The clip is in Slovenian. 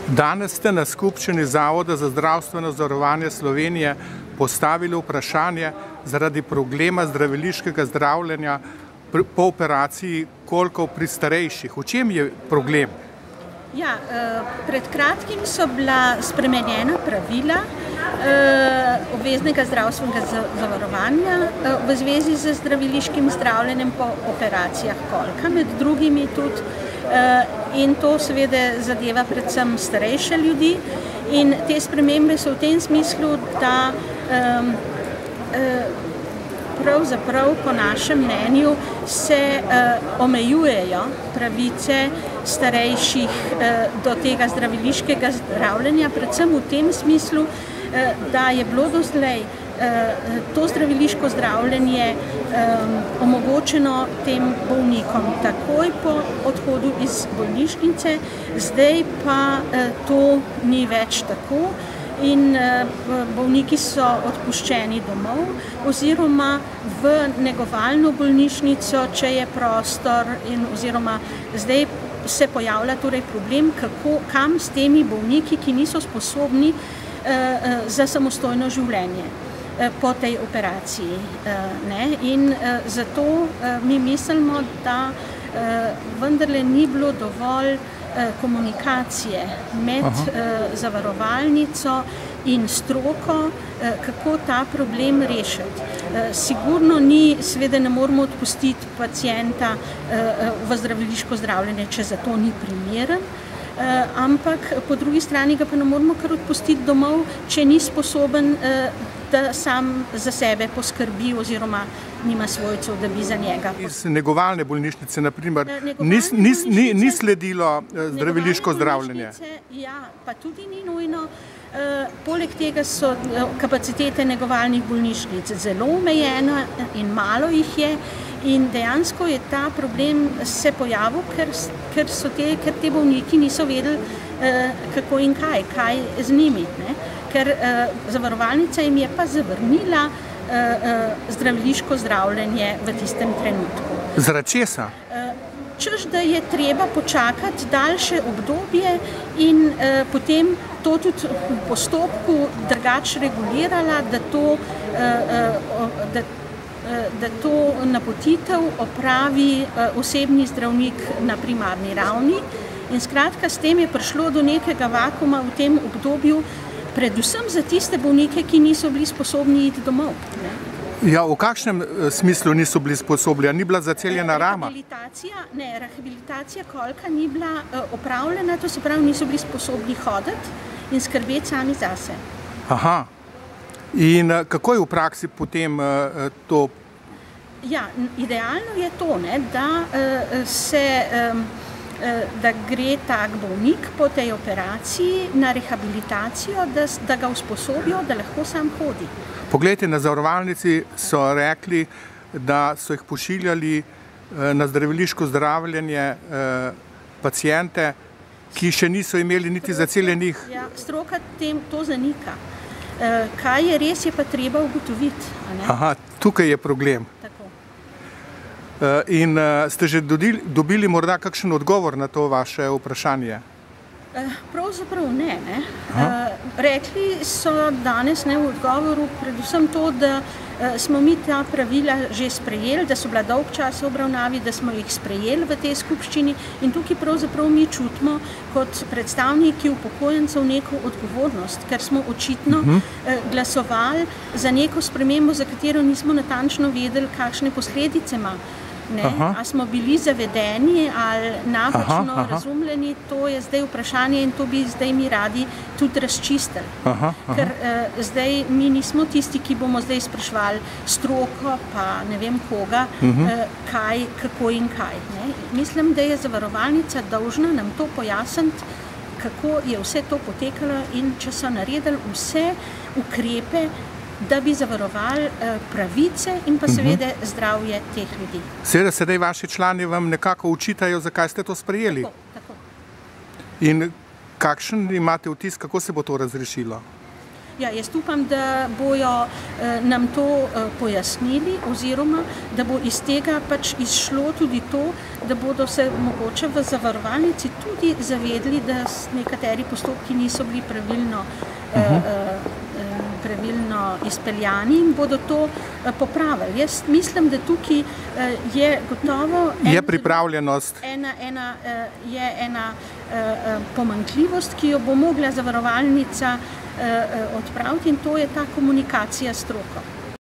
Danes ste na skupščini Zavoda za zdravstveno zavarovanje Slovenije postavili vprašanje zaradi problema zdraviliškega zdravljenja po operaciji kolkov pri starejših. V čem je problem? Ja, pred kratkim so bila spremenjena pravila obveznega zdravstvenega zavarovanja v zvezi z zdraviliškim zdravljenjem po operacijah kolka, med drugimi tudi, in to seveda zadeva predvsem starejše ljudi, in te spremembe so v tem smislu, da pravzaprav po našem mnenju se omejujejo pravice starejših do tega zdraviliškega zdravljenja, predvsem v tem smislu, da je bilo doslej to zdraviliško zdravljenje omogočeno tem bolnikom takoj po odhodu iz bolnišnice, zdaj pa to ni več tako. In bolniki so odpuščeni domov oziroma v negovalno bolnišnico, če je prostor, oziroma zdaj se pojavlja torej problem, kam s temi bolniki, ki niso sposobni za samostojno življenje po tej operaciji. In zato mi mislimo, da vendarle ni bilo dovolj komunikacije med zavarovalnico in stroko, kako ta problem rešiti. Sigurno seveda ne moramo odpustiti pacienta v zdraviliško zdravljenje, če za to ni primeren, ampak po drugi strani ga pa ne moramo kar odpustiti domov, če ni sposoben, da sam za sebe poskrbi oziroma nima svojcev, da bi za njega. Iz negovalne bolnišnice, na primer, ni sledilo zdraviliško zdravljenje? Ja, pa tudi ni nujno. Poleg tega so kapacitete negovalnih bolnišnic zelo omejene in malo jih je, in dejansko je ta problem se pojavil, ker te bolniki niso vedeli, kako in kaj z njimi. Ker zavarovalnica jim je pa zavrnila zdraviliško zdravljenje v tistem trenutku. Zaradi česa? Češ, da je treba počakati daljše obdobje in potem to tudi v postopku drugače regulirala, da to napotitev opravi osebni zdravnik na primarni ravni. In skratka, s tem je prišlo do nekega vakuma v tem obdobju, predvsem za tiste bolnike, ki niso bili sposobni iti domov. Ja, v kakšnem smislu niso bili sposobni? Ni bila zaceljena rama? Rehabilitacija kolka ni bila opravljena, to se pravi, niso bili sposobni hoditi in skrbeti sami zase. Aha. In kako je v praksi potem to? Ja, idealno je to, da gre tak bolnik po tej operaciji na rehabilitacijo, da ga usposobijo, da lahko sam hodi. Poglejte, na zavarovalnici so rekli, da so jih pošiljali na zdraviliško zdravljenje paciente, ki še niso imeli niti zaceljenih. Ja, stroka to zanika. Kaj je res, je pa treba ugotoviti. Aha, tukaj je problem. In ste že dobili morda kakšen odgovor na to vaše vprašanje? Pravzaprav ne. Rekli so danes v odgovoru predvsem to, da smo mi ta pravila že sprejeli, da so bila dolg čas v obravnavi, da smo jih sprejeli v tej skupščini, in tukaj pravzaprav mi čutimo kot predstavniki upokojencev neko odgovornost, ker smo očitno glasovali za neko spremembo, za katero nismo natančno vedeli, kakšne posledice ima. A smo bili zavedeni ali napačno razumljeni, to je zdaj vprašanje in to bi zdaj mi radi tudi razčistili. Ker zdaj mi nismo tisti, ki bomo zdaj spraševali stroko, pa ne vem koga, kaj, kako in kaj. Mislim, da je zavarovalnica dolžna nam to pojasniti, kako je vse to potekalo in če so naredili vse ukrepe, da bi zavarovali pravice in pa seveda zdravje teh ljudi. Seveda sedaj vaši člani vam nekako učitajo, zakaj ste to sprejeli. Tako. In kakšen imate vtis, kako se bo to razrešilo? Ja, jaz upam, da bojo nam to pojasnili oziroma da bo iz tega pač izšlo tudi to, da bodo se mogoče v zavarovalnici tudi zavedli, da nekateri postopki niso bili pravilno izpeljani in bodo to popravili. Jaz mislim, da tukaj je gotovo je pripravljenost. ena pomanjkljivost, ki jo bo mogla zavarovalnica odpraviti in to je ta komunikacija s stroko.